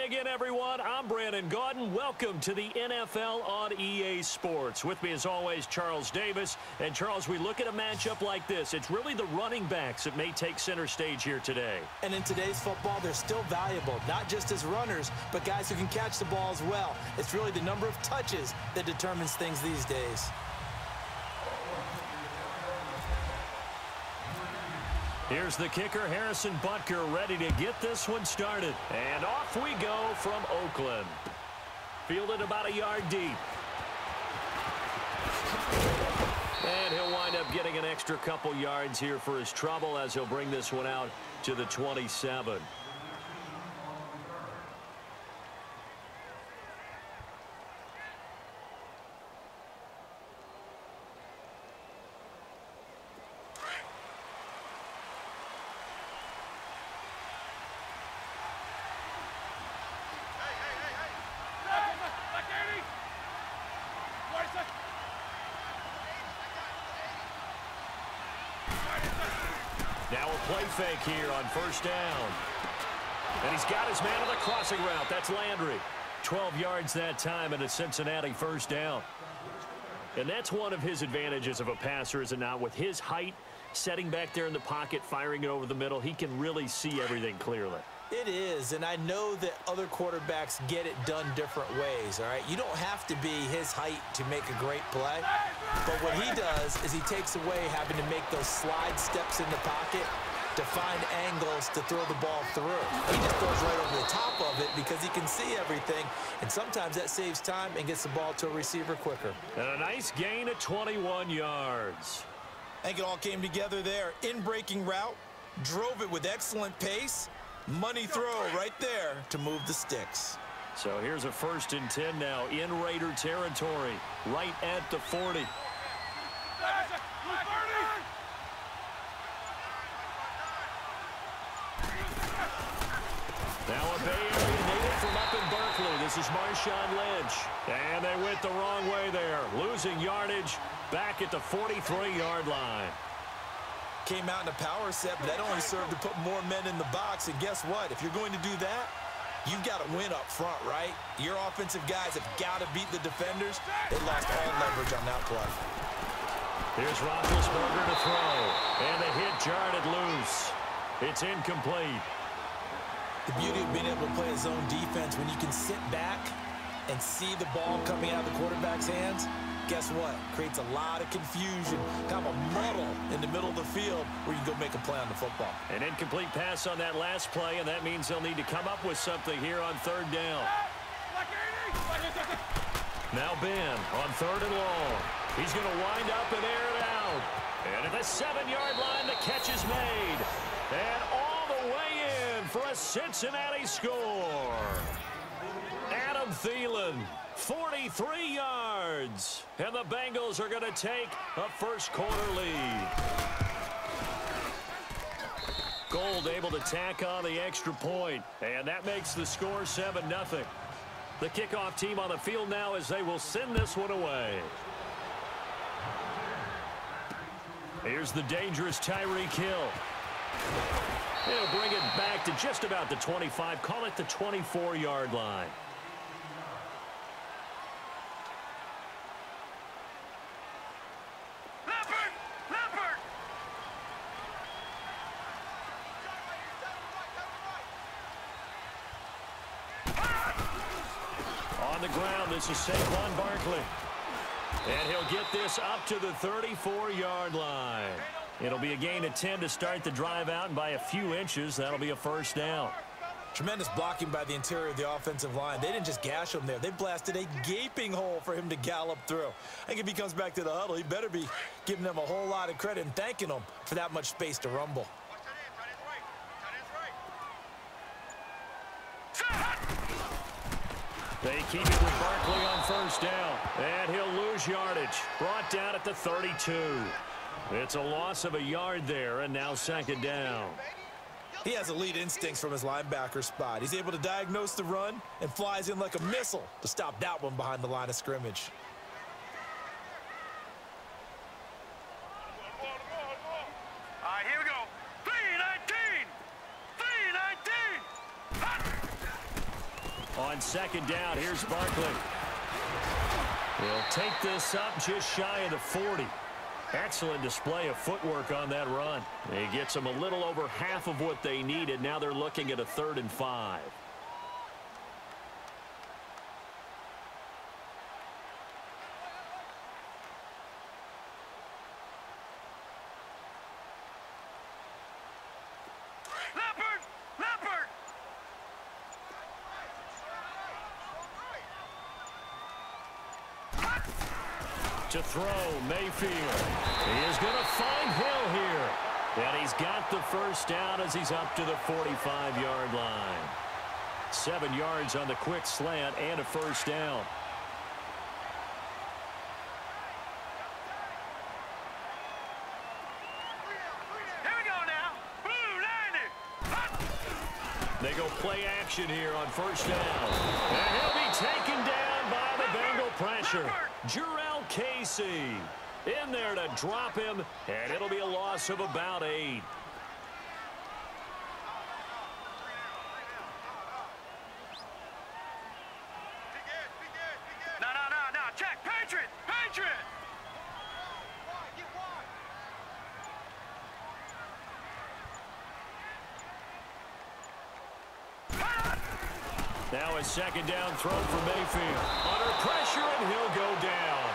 again, everyone. I'm Brandon Gaudin. Welcome to the NFL on EA Sports. With me, as always, Charles Davis. And, Charles, we look at a matchup like this. It's really the running backs that may take center stage here today. And in today's football, they're still valuable, not just as runners, but guys who can catch the ball as well. It's really the number of touches that determines things these days. Here's the kicker, Harrison Butker, ready to get this one started. And off we go from Oakland. Fielded about a yard deep. And he'll wind up getting an extra couple yards here for his trouble as he'll bring this one out to the 27. Now a play fake here on first down. And he's got his man on the crossing route. That's Landry. 12 yards that time and a Cincinnati first down. And that's one of his advantages of a passer, is it not? With his height, setting back there in the pocket, firing it over the middle, he can really see everything clearly. It is, and I know that other quarterbacks get it done different ways, all right? You don't have to be his height to make a great play, but what he does is he takes away having to make those slide steps in the pocket to find angles to throw the ball through. He just throws right over the top of it because he can see everything, and sometimes that saves time and gets the ball to a receiver quicker. And a nice gain of 21 yards. I think it all came together there. In-breaking route, drove it with excellent pace. Money throw right there to move the sticks. So here's a 1st and 10 now in Raider territory, right at the 40. Now a Bay Area native from up in Berkeley. This is Marshawn Lynch. And they went the wrong way there, losing yardage back at the 43-yard line. Came out in a power set, but that only served to put more men in the box. And guess what? If you're going to do that, you've got to win up front, right? Your offensive guys have got to beat the defenders. They lost all leverage on that play. Here's Roethlisberger to throw. And the hit jarred it loose. It's incomplete. The beauty of being able to play a zone defense, when you can sit back and see the ball coming out of the quarterback's hands, guess what? Creates a lot of confusion, kind of a muddle in the middle of the field where you can go make a play on the football. An incomplete pass on that last play, and that means they'll need to come up with something here on 3rd down. Now Ben on 3rd and long. He's going to wind up and air it out. And at the 7-yard line, the catch is made. And all the way in for a Cincinnati score. Adam Thielen, 43 yards. And the Bengals are going to take a first-quarter lead. Gold able to tack on the extra point, and that makes the score 7-0. The kickoff team on the field now as they will send this one away. Here's the dangerous Tyreek Hill. He'll bring it back to just about the 25. Call it the 24-yard line. On the ground, this is Saquon Barkley. And he'll get this up to the 34-yard line. It'll be a gain of 10 to start the drive out, and by a few inches, that'll be a first down. Tremendous blocking by the interior of the offensive line. They didn't just gash him there. They blasted a gaping hole for him to gallop through. I think if he comes back to the huddle, he better be giving them a whole lot of credit and thanking them for that much space to rumble. They keep it with Barkley on first down, and he'll lose yardage. Brought down at the 32. It's a loss of a yard there, and now 2nd down. He has elite instincts from his linebacker spot. He's able to diagnose the run and flies in like a missile to stop that one behind the line of scrimmage. Here we go. 3-19. 3-19. On second down, here's Barkley. He'll take this up just shy of the 40. Excellent display of footwork on that run. He gets them a little over half of what they needed. Now they're looking at a 3rd and 5. To throw, Mayfield. He is going to find Hill here. And he's got the first down as he's up to the 45-yard line. 7 yards on the quick slant and a first down. Here we go now. Blue 90. They go play action here on first down. And he'll be taken down by the Bengal pressure. Jarrell Casey in there to drop him, and it'll be a loss of about 8. No. Check. Patriot. Now a second down throw for Mayfield. Under pressure, and he'll go down.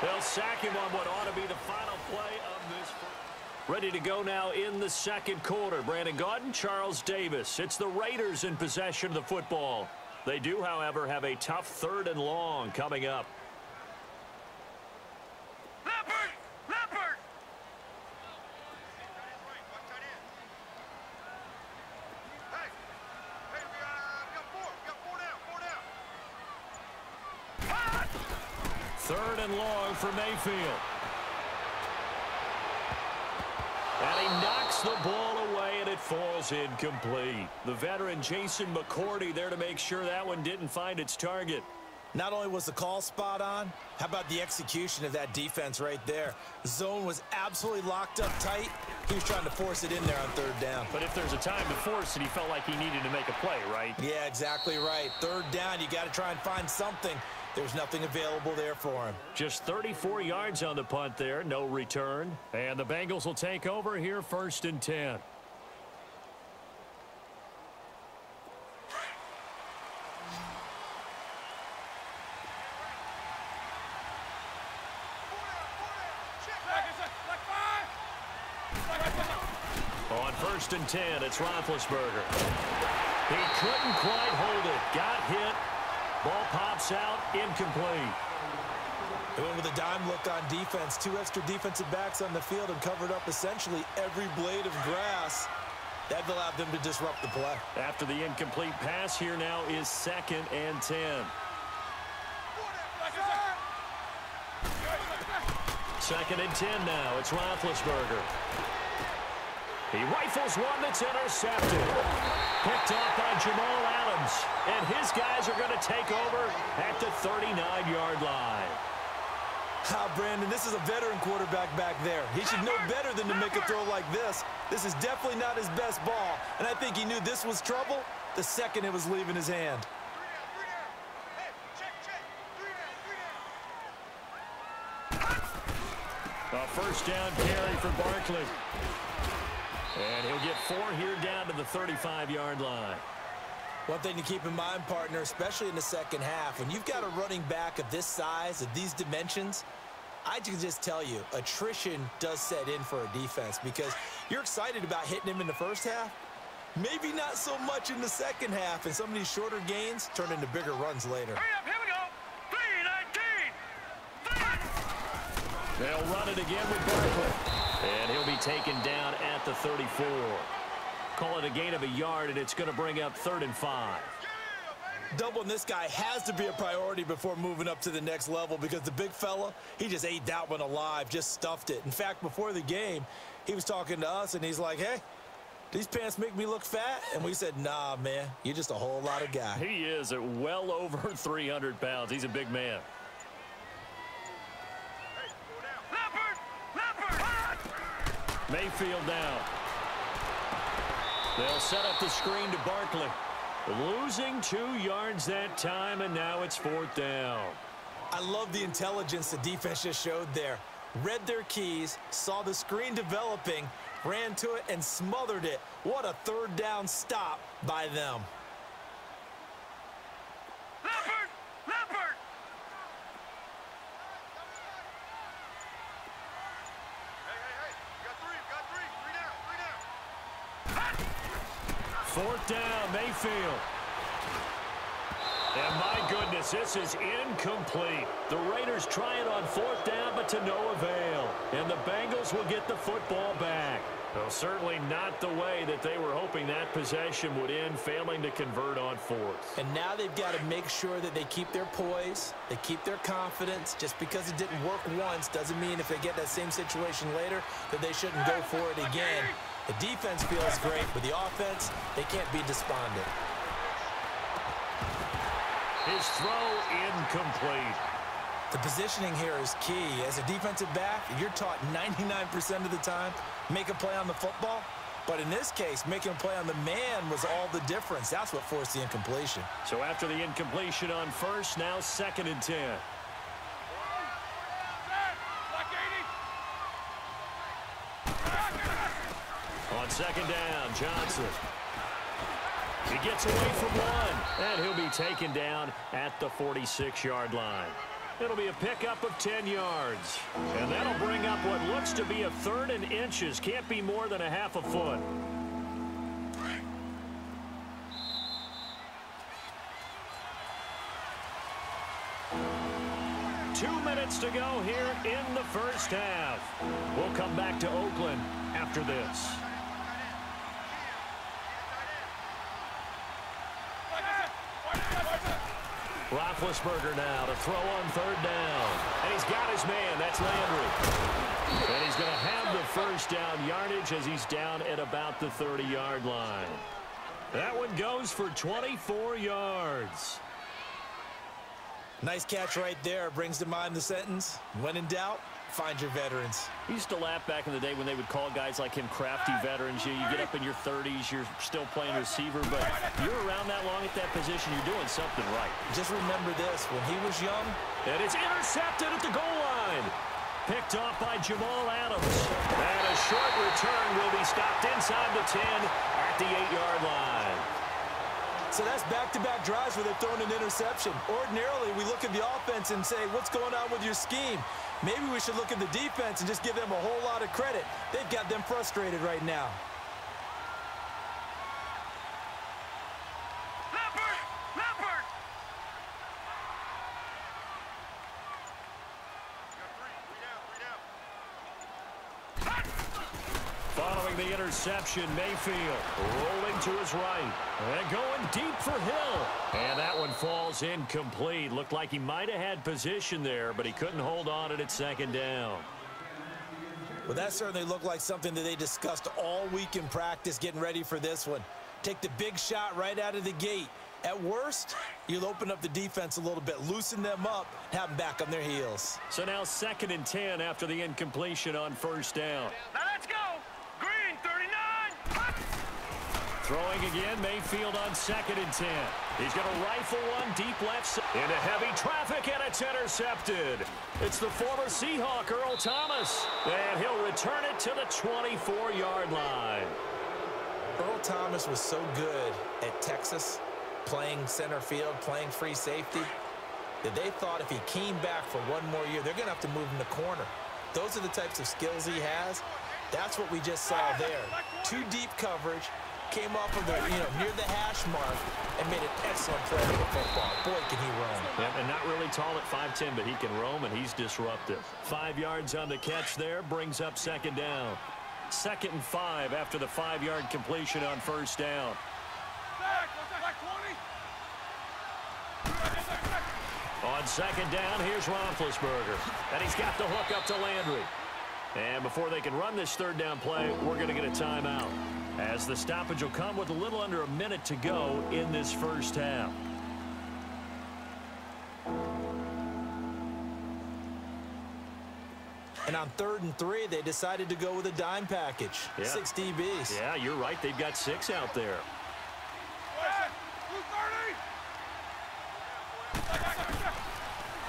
They'll sack him on what ought to be the final play of this. Ready to go now in the second quarter. Brandon Gaudin, Charles Davis. It's the Raiders in possession of the football. They do, however, have a tough 3rd and long coming up. Leopard. Third and long for Mayfield. And he knocks the ball away, and it falls incomplete. The veteran Jason McCourty there to make sure that one didn't find its target. Not only was the call spot on, how about the execution of that defense right there? The zone was absolutely locked up tight. He was trying to force it in there on 3rd down. But if there's a time to force it, he felt like he needed to make a play, right? Yeah, exactly right. 3rd down, you got to try and find something. There's nothing available there for him. Just 34 yards on the punt there, no return. And the Bengals will take over here 1st and 10. On 1st and 10, it's Roethlisberger. He couldn't quite hold it. Got hit. Ball pops out, incomplete. They went with a dime look on defense. 2 extra defensive backs on the field and covered up essentially every blade of grass. That allowed them to disrupt the play. After the incomplete pass, here now is 2nd and 10. 2nd and 10 now. It's Roethlisberger. He rifles one that's intercepted. Picked off by Jamal Adams. And his guys are going to take over at the 39-yard line. Brandon, this is a veteran quarterback back there. He should know better than to make a throw like this. This is definitely not his best ball. And I think he knew this was trouble the second it was leaving his hand. A first down carry for Barkley. And he'll get 4 here down to the 35-yard line. One thing to keep in mind, partner, especially in the second half, when you've got a running back of this size, of these dimensions, I can just tell you, attrition does set in for a defense because you're excited about hitting him in the first half. Maybe not so much in the second half, and some of these shorter gains turn into bigger runs later. Hurry up, here we go. 3-19. They'll run it again with Barkley. And he'll be taken down at the 34. Call it a gain of a yard, and it's going to bring up 3rd and 5. Doubling this guy has to be a priority before moving up to the next level because the big fella, he just ate that one alive, just stuffed it. In fact, before the game, he was talking to us, and he's like, hey, these pants make me look fat? And we said, nah, man, you're just a whole lot of guy. He is at well over 300 pounds. He's a big man. Mayfield down. They'll set up the screen to Barkley. Losing 2 yards that time, and now it's 4th down. I love the intelligence the defense just showed there. Read their keys, saw the screen developing, ran to it, and smothered it. What a 3rd down stop by them. Leopard! Leopard! Hey. You got three. Three down. 4th down, Mayfield. And my goodness, this is incomplete. The Raiders try it on 4th down, but to no avail. And the Bengals will get the football back. Well, certainly not the way that they were hoping that possession would end, failing to convert on 4th. And now they've got to make sure that they keep their poise, they keep their confidence. Just because it didn't work once doesn't mean if they get that same situation later that they shouldn't go for it again. The defense feels great, but the offense, they can't be despondent. His throw incomplete. The positioning here is key. As a defensive back, you're taught 99% of the time, make a play on the football. But in this case, making a play on the man was all the difference. That's what forced the incompletion. So after the incompletion on 1st, now 2nd and 10. On 2nd down, Johnson. He gets away from one, and he'll be taken down at the 46-yard line. It'll be a pickup of 10 yards. And that'll bring up what looks to be a 3rd and inches. Can't be more than a half a foot. Two minutes to go here in the 1st half. We'll come back to Oakland after this. Roethlisberger now to throw on 3rd down. And he's got his man. That's Landry. And he's going to have the 1st down yardage as he's down at about the 30-yard line. That one goes for 24 yards. Nice catch right there. Brings to mind the sentence, when in doubt, find your veterans. We used to laugh back in the day when they would call guys like him crafty veterans. You get up in your 30s, you're still playing receiver, but you're around that long at that position, you're doing something right. Just remember this, when he was young. And it's intercepted at the goal line. Picked off by Jamal Adams. And a short return will be stopped inside the 10 at the 8-yard line. So that's back-to-back drives where they're throwing an interception. Ordinarily, we look at the offense and say, what's going on with your scheme? Maybe we should look at the defense and just give them a whole lot of credit. They've got them frustrated right now. Leopard! Leopard! Following the interception, Mayfield rolling to his right. And going deep for Hill. And that one falls incomplete. Looked like he might have had position there, but he couldn't hold on it at 2nd down. Well, that certainly looked like something that they discussed all week in practice getting ready for this one. Take the big shot right out of the gate. At worst, you'll open up the defense a little bit, loosen them up, have them back on their heels. So now 2nd and 10 after the incompletion on 1st down. Now let's go! Green, 39! Throwing again, Mayfield on 2nd and 10. He's going to rifle one deep left into heavy traffic, and it's intercepted. It's the former Seahawk, Earl Thomas, and he'll return it to the 24-yard line. Earl Thomas was so good at Texas, playing center field, playing free safety, that they thought if he came back for one more year, they're going to have to move him to corner. Those are the types of skills he has. That's what we just saw there. Two deep coverage, came off of the, near the hash mark, and made an excellent play with the football. Boy, can he roam. Yep, and not really tall at 5'10", but he can roam, and he's disruptive. 5 yards on the catch there, brings up 2nd down. 2nd and 5 after the 5-yard completion on 1st down. On 2nd down, here's Roethlisberger. And he's got the hook up to Landry. And before they can run this 3rd down play, we're going to get a timeout, as the stoppage will come with a little under a minute to go in this 1st half. And on 3rd and 3, they decided to go with a dime package. Yeah. 6 DBs. Yeah, you're right. They've got 6 out there.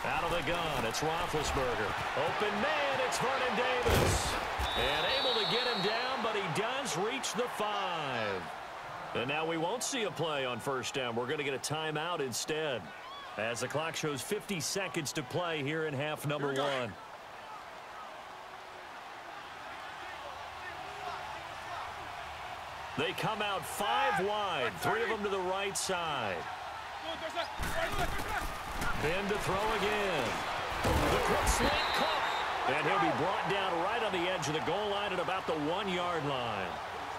Out of the gun, it's Roethlisberger. Open man, it's Vernon Davis. And able to get him down, but he does reach the 5. And now we won't see a play on first down. We're going to get a timeout instead, as the clock shows 50 seconds to play here in half number 1. They come out 5 wide, 3 of them to the right side. Ben to throw again. The quick slant caught. And he'll be brought down right on the edge of the goal line at about the 1-yard line.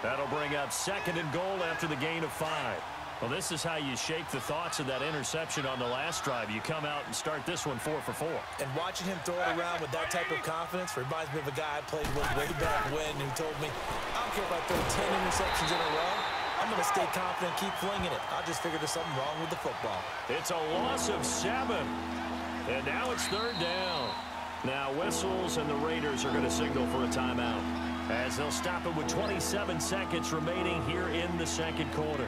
That'll bring up 2nd and goal after the gain of 5. Well, this is how you shake the thoughts of that interception on the last drive. You come out and start this one 4 for 4. And watching him throw it around with that type of confidence reminds me of a guy I played with way back when who told me, I don't care if I throw 10 interceptions in a row. I'm going to stay confident and keep flinging it. I just figured there's something wrong with the football. It's a loss of 7. And now it's 3rd down. Now whistles and the Raiders are going to signal for a timeout, as they'll stop it with 27 seconds remaining here in the second quarter.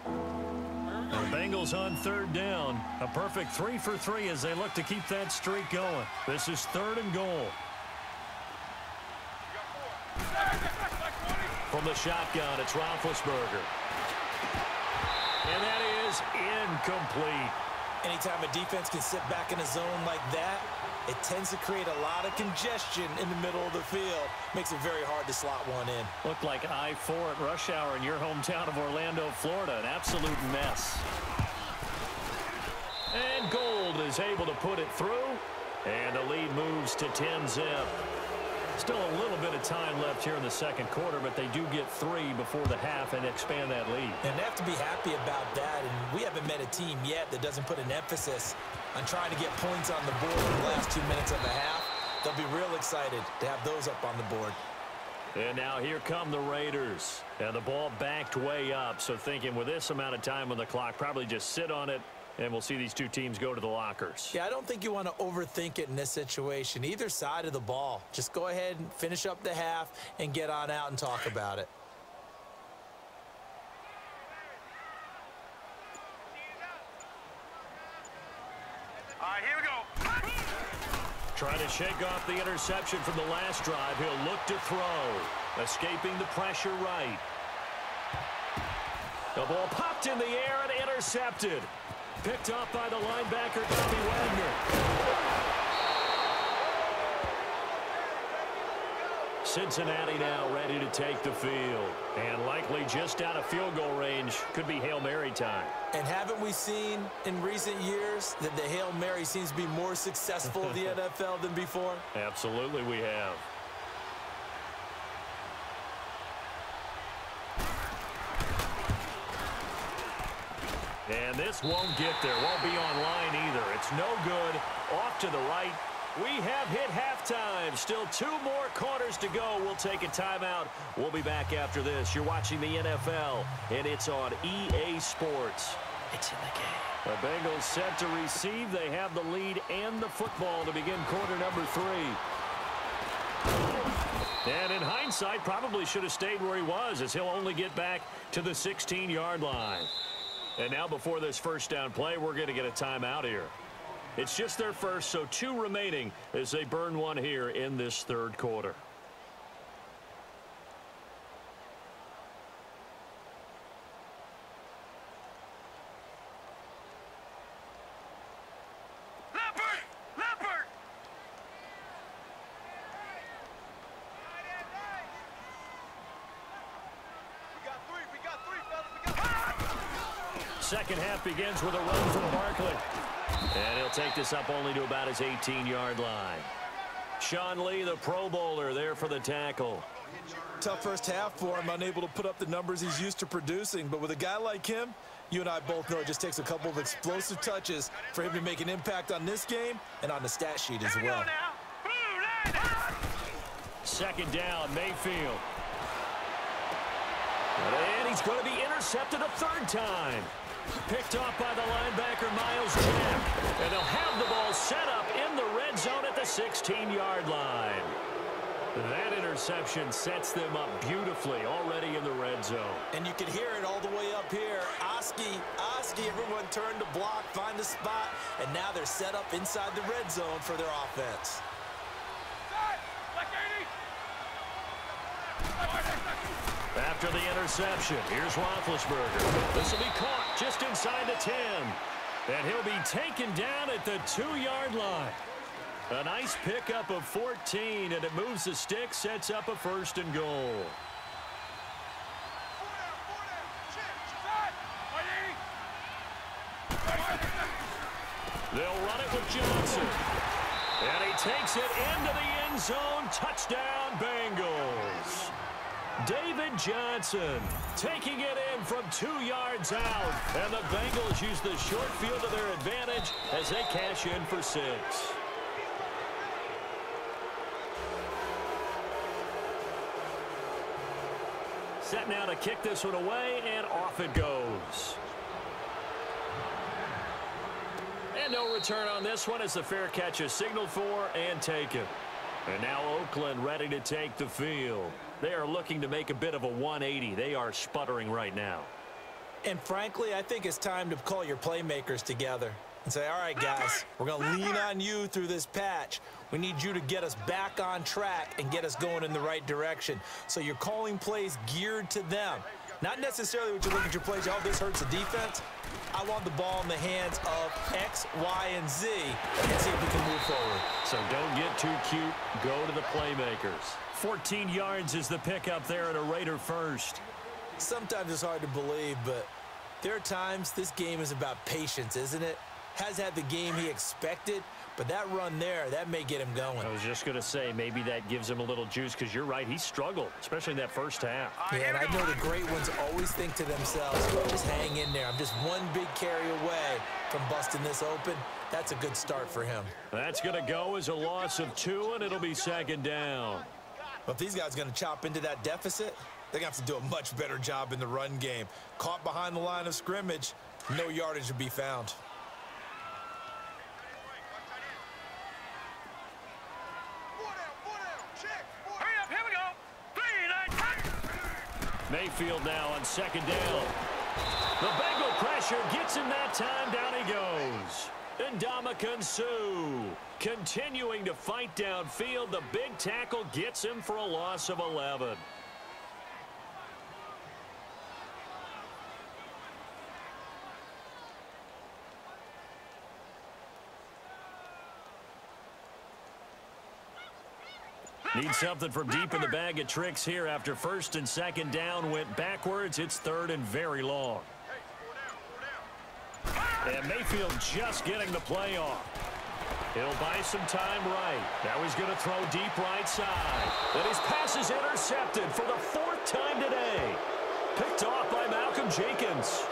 The Bengals on 3rd down. A perfect 3 for 3 as they look to keep that streak going. This is 3rd and goal. From the shotgun, it's Roethlisberger. And that is incomplete. Anytime a defense can sit back in a zone like that, it tends to create a lot of congestion in the middle of the field. Makes it very hard to slot one in. Looked like I-4 at rush hour in your hometown of Orlando, Florida. An absolute mess. And Gold is able to put it through. And the lead moves to 10-zip. Still a little bit of time left here in the second quarter, but they do get 3 before the half and expand that lead. And they have to be happy about that. And we haven't met a team yet that doesn't put an emphasis on trying to get points on the board in the last 2 minutes of the half. They'll be real excited to have those up on the board. And now here come the Raiders. And the ball backed way up. So thinking with this amount of time on the clock, probably just sit on it. And we'll see these two teams go to the lockers. Yeah, I don't think you want to overthink it in this situation. Either side of the ball. Just go ahead and finish up the half and get on out and talk about it. All right, here we go. Trying to shake off the interception from the last drive. He'll look to throw. Escaping the pressure right. The ball popped in the air and intercepted. Picked up by the linebacker, Bobby Wagner. Cincinnati now ready to take the field. And likely just out of field goal range. Could be Hail Mary time. And haven't we seen in recent years that the Hail Mary seems to be more successful in the NFL than before? Absolutely we have. And this won't get there. Won't be online either. It's no good. Off to the right. We have hit halftime. Still 2 more quarters to go. We'll take a timeout. We'll be back after this. You're watching the NFL, and it's on EA Sports. It's in the game. The Bengals set to receive. They have the lead and the football to begin quarter number 3. And in hindsight, probably should have stayed where he was, as he'll only get back to the 16-yard line. And now before this first down play, we're going to get a timeout here. It's just their first, so 2 remaining as they burn one here in this third quarter. Second half begins with a run from Barkley. And he'll take this up only to about his 18-yard line. Sean Lee, the Pro Bowler, there for the tackle. Tough first half for him, unable to put up the numbers he's used to producing. But with a guy like him, you and I both know it just takes a couple of explosive touches for him to make an impact on this game and on the stat sheet as well. Second down, Mayfield. And he's going to be intercepted a 3rd time. Picked off by the linebacker, Miles Jack. And they'll have the ball set up in the red zone at the 16-yard line. That interception sets them up beautifully already in the red zone. And you can hear it all the way up here. Oski, everyone turned to block, find a spot, and now they're set up inside the red zone for their offense. After the interception, here's Roethlisberger. This will be caught just inside the 10. And he'll be taken down at the 2-yard line. A nice pickup of 14, and it moves the stick, sets up a 1st and goal. They'll run it with Johnson. And he takes it into the end zone. Touchdown, Bengals. David Johnson taking it in from 2 yards out. And the Bengals use the short field to their advantage as they cash in for 6. Set now to kick this one away, and off it goes. And no return on this one as the fair catch is signaled for and taken. And now Oakland ready to take the field. They are looking to make a bit of a 180. They are sputtering right now. And frankly, I think it's time to call your playmakers together and say, all right, guys, we're going to lean on you through this patch. We need you to get us back on track and get us going in the right direction. So you're calling plays geared to them. Not necessarily when you look at your plays, oh, this hurts the defense. I want the ball in the hands of X, Y, and Z and see if we can move forward. So don't get too cute. Go to the playmakers. 14 yards is the pickup there at a Raider 1st. Sometimes it's hard to believe, but there are times this game is about patience, isn't it? Has had the game he expected, but that run there, that may get him going. I was just going to say, maybe that gives him a little juice because you're right, he struggled, especially in that first half. Yeah, and I know the great ones always think to themselves, just hang in there. I'm just one big carry away from busting this open. That's a good start for him. That's going to go as a loss of 2, and it'll be 2nd down. Well, if these guys are going to chop into that deficit, they're going to have to do a much better job in the run game. Caught behind the line of scrimmage, no yardage to be found. Mayfield now on 2nd down. The Bengal pressure gets him that time. Down he goes. Ndamukong Suh continuing to fight downfield. The big tackle gets him for a loss of 11. Need something from deep in the bag of tricks here after 1st and 2nd down went backwards. It's 3rd and very long. And Mayfield just getting the play off. He'll buy some time right. Now he's going to throw deep right side. And his pass is intercepted for the 4th time today. Picked off by Malcolm Jenkins.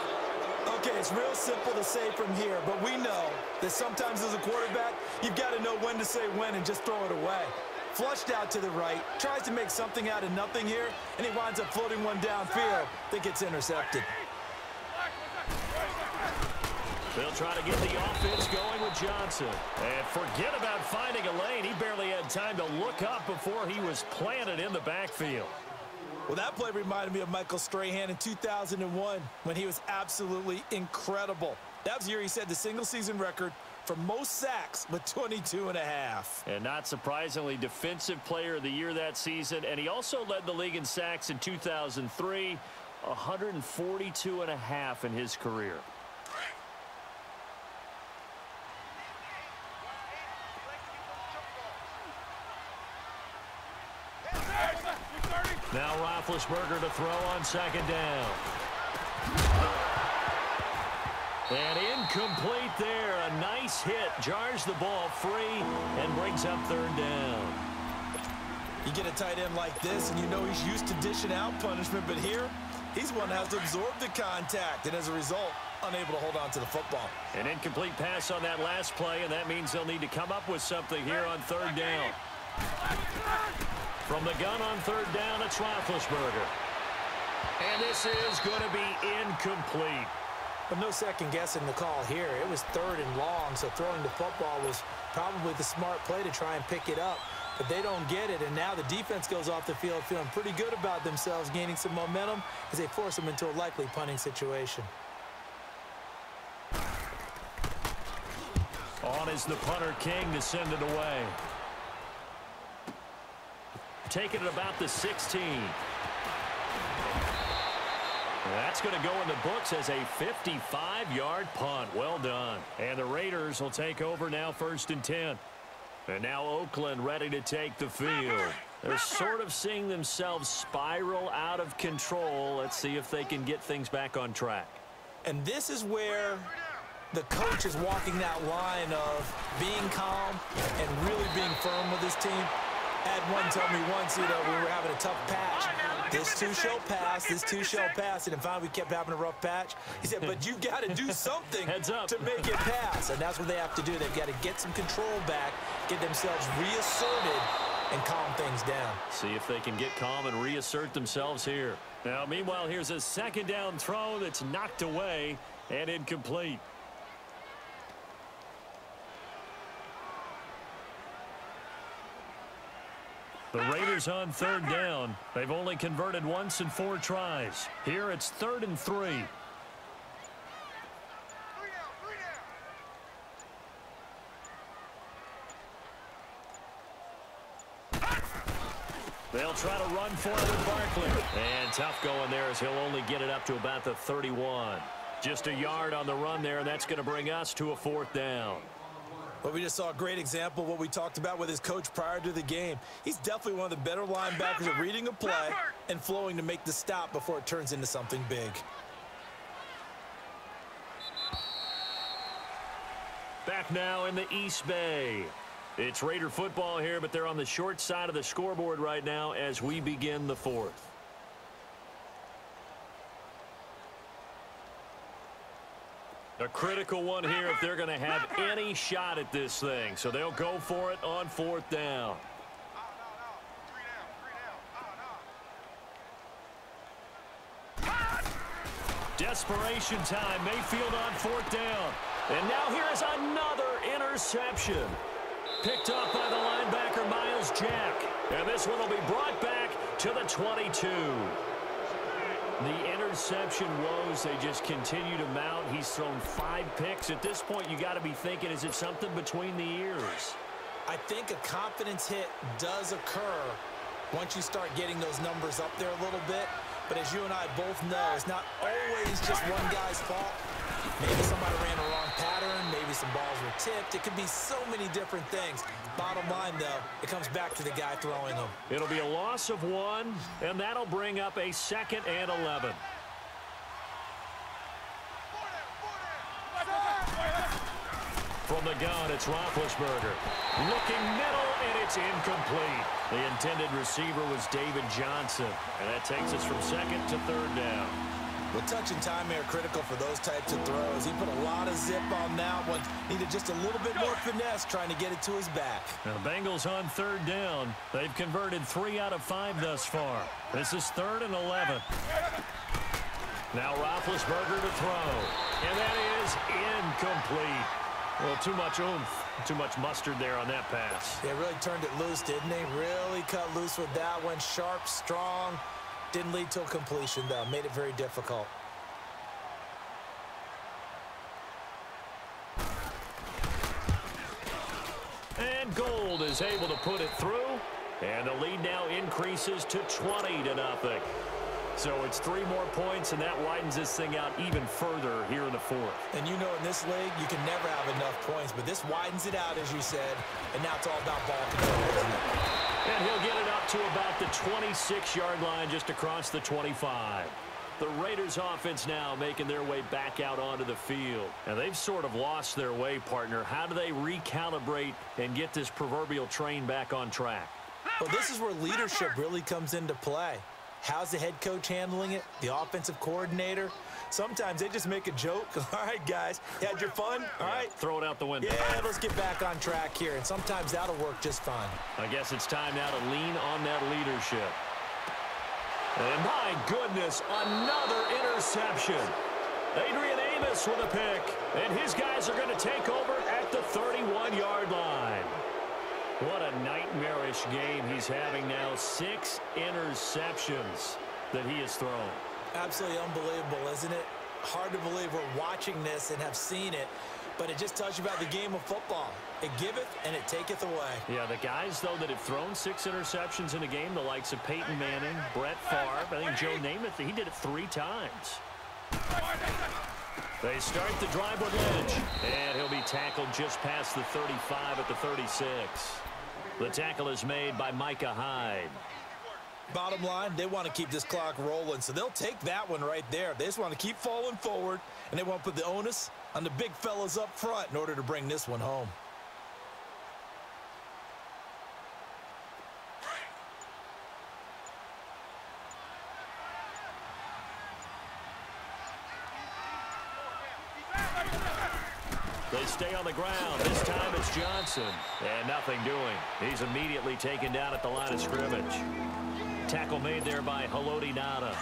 Okay, it's real simple to say from here, but we know that sometimes as a quarterback, you've got to know when to say when and just throw it away. Flushed out to the right, tries to make something out of nothing here, and he winds up floating one downfield that gets intercepted. They'll try to get the offense going with Johnson. And forget about finding a lane. He barely had time to look up before he was planted in the backfield. Well, that play reminded me of Michael Strahan in 2001 when he was absolutely incredible. That was the year he set the single-season record for most sacks with 22.5. And not surprisingly, Defensive Player of the Year that season. And he also led the league in sacks in 2003, 142.5 in his career. Now Roethlisberger to throw on 2nd down. And incomplete there. A nice hit. Jars the ball free and brings up 3rd down. You get a tight end like this, and you know he's used to dishing out punishment, but here, he's one that has to absorb the contact, and as a result, unable to hold on to the football. An incomplete pass on that last play, and that means they'll need to come up with something here on 3rd down. From the gun on 3rd down, it's Roethlisberger. And this is going to be incomplete. But no second guessing the call here. It was 3rd and long, so throwing the football was probably the smart play to try and pick it up. but they don't get it. And now the defense goes off the field feeling pretty good about themselves, gaining some momentum as they force them into a likely punting situation. On is the punter, King, to send it away. Taking it about the 16. That's going to go in the books as a 55-yard punt. Well done. And the Raiders will take over now, 1st and 10. And now Oakland ready to take the field. They're sort of seeing themselves spiral out of control. Let's see if they can get things back on track. And this is where the coach is walking that line of being calm and really being firm with his team. I had one tell me once, we were having a tough patch. This too shall pass, this too shall pass. And finally we kept having a rough patch. He said, but you got to do something to make it pass. And that's what they have to do. They've got to get some control back, get themselves reasserted, and calm things down. See if they can get calm and reassert themselves here. Now, meanwhile, here's a 2nd down throw that's knocked away and incomplete. The Raiders on 3rd down. They've only converted once in 4 tries. Here it's 3rd and 3. They'll try to run for it with Barkley. And tough going there as he'll only get it up to about the 31. Just a yard on the run there, and that's going to bring us to a 4th down. But we just saw a great example of what we talked about with his coach prior to the game. He's definitely one of the better linebackers at reading a play and flowing to make the stop before it turns into something big. Back now in the East Bay. It's Raider football here, but they're on the short side of the scoreboard right now as we begin the 4th. A critical one here if they're going to have any shot at this thing. So they'll go for it on 4th down. Desperation time. Mayfield on 4th down. And now here is another interception. Picked up by the linebacker, Miles Jack. And this one will be brought back to the 22. The interception woes, they just continue to mount. He's thrown 5 picks. At this point, you got to be thinking, is it something between the ears? I think a confidence hit does occur once you start getting those numbers up there a little bit. But as you and I both know, it's not always just one guy's fault. Maybe somebody ran a wrong pattern. Maybe some balls were tipped. It could be so many different things. Bottom line, though, it comes back to the guy throwing them. It'll be a loss of 1, and that'll bring up a 2nd and 11. From the gun, it's Roethlisberger. Looking middle, and it's incomplete. The intended receiver was David Johnson, and that takes us from 2nd to 3rd down. Well, touch and time are critical for those types of throws. He put a lot of zip on that one. Needed just a little bit more finesse trying to get it to his back. Now, Bengals on 3rd down. They've converted 3 out of 5 thus far. This is 3rd and 11. Now Roethlisberger to throw. And that is incomplete. Well, too much oomph, too much mustard there on that pass. They really turned it loose, didn't they? Really cut loose with that one. Sharp, strong. Didn't lead to a completion, though. Made it very difficult. And Gold is able to put it through. And the lead now increases to 20-0. So it's 3 more points, and that widens this thing out even further here in the 4th. And you know in this league, you can never have enough points, but this widens it out, as you said, and now it's all about ball control, isn't it? And he'll get it up to about the 26-yard line just across the 25. The Raiders offense now making their way back out onto the field. And they've sort of lost their way, partner. How do they recalibrate and get this proverbial train back on track? Well, this is where leadership really comes into play. How's the head coach handling it? The offensive coordinator? Sometimes they just make a joke. All right, guys, you had your fun? All right. Throw it out the window. Yeah, let's get back on track here. And sometimes that'll work just fine. I guess it's time now to lean on that leadership. And my goodness, another interception. Adrian Amos with a pick. And his guys are going to take over at the 31-yard line. What a nightmarish game he's having now. 6 interceptions that he has thrown. Absolutely unbelievable, isn't it? Hard to believe we're watching this and have seen it, but it just tells you about the game of football. It giveth and it taketh away. Yeah, the guys, though, that have thrown 6 interceptions in a game, the likes of Peyton Manning, Brett Favre, I think Joe Namath, he did it 3 times. They start the drive with Lynch, and he'll be tackled just past the 35 at the 36. The tackle is made by Micah Hyde. Bottom line, they want to keep this clock rolling, so they'll take that one right there. They just want to keep falling forward, and they want to put the onus on the big fellas up front in order to bring this one home. They stay on the ground. This time it's Johnson. And nothing doing. He's immediately taken down at the line of scrimmage. Tackle made there by Haloti Ngata.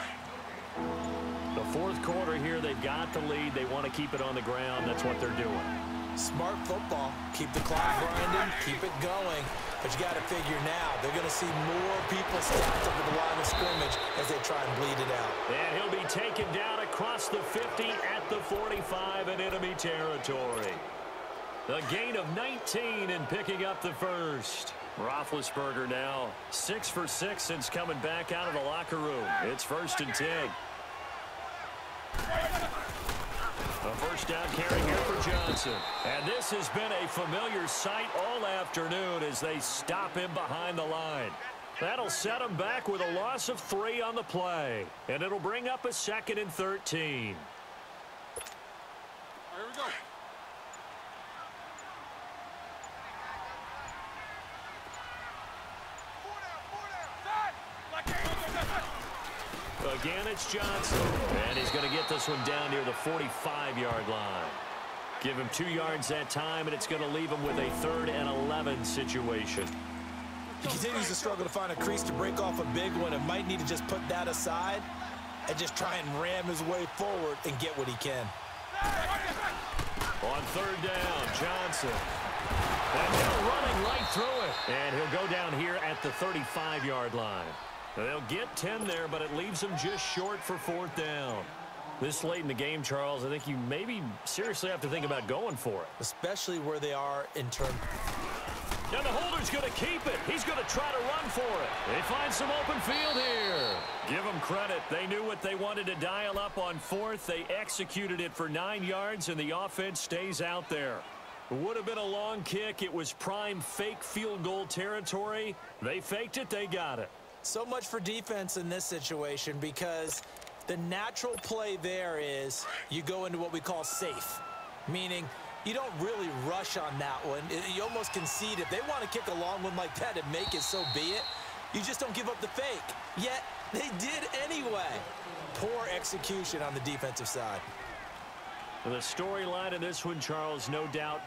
The fourth quarter here, they've got the lead. They want to keep it on the ground. That's what they're doing. Smart football. Keep the clock grinding. Keep it going. But you got to figure now, they're going to see more people stacked up at the line of scrimmage as they try and bleed it out. And he'll be taken down across the 50 at the 45 in enemy territory. A gain of 19 and picking up the first. Roethlisberger now 6 for 6 since coming back out of the locker room. It's 1st and 10. A first down carry here for Johnson. And this has been a familiar sight all afternoon as they stop him behind the line. That'll set him back with a loss of 3 on the play. And it'll bring up a 2nd and 13. Here we go. Again, it's Johnson. And he's going to get this one down near the 45-yard line. Give him 2 yards that time, and it's going to leave him with a 3rd and 11 situation. He continues to struggle to find a crease to break off a big one and might need to just put that aside and just try and ram his way forward and get what he can. On 3rd down, Johnson. And now running right through it. And he'll go down here at the 35-yard line. They'll get 10 there, but it leaves them just short for 4th down. This late in the game, Charles, I think you maybe seriously have to think about going for it. Especially where they are in terms. And the holder's going to keep it. He's going to try to run for it. They find some open field here. Give them credit. They knew what they wanted to dial up on 4th. They executed it for 9 yards, and the offense stays out there. It would have been a long kick. It was prime fake field goal territory. They faked it. They got it. So much for defense in this situation because the natural play there is you go into what we call safe, meaning you don't really rush on that one. You almost concede. If they want to kick a long one like that and make it, so be it. You just don't give up the fake. Yet they did anyway. Poor execution on the defensive side. The storyline in this one, Charles, no doubt.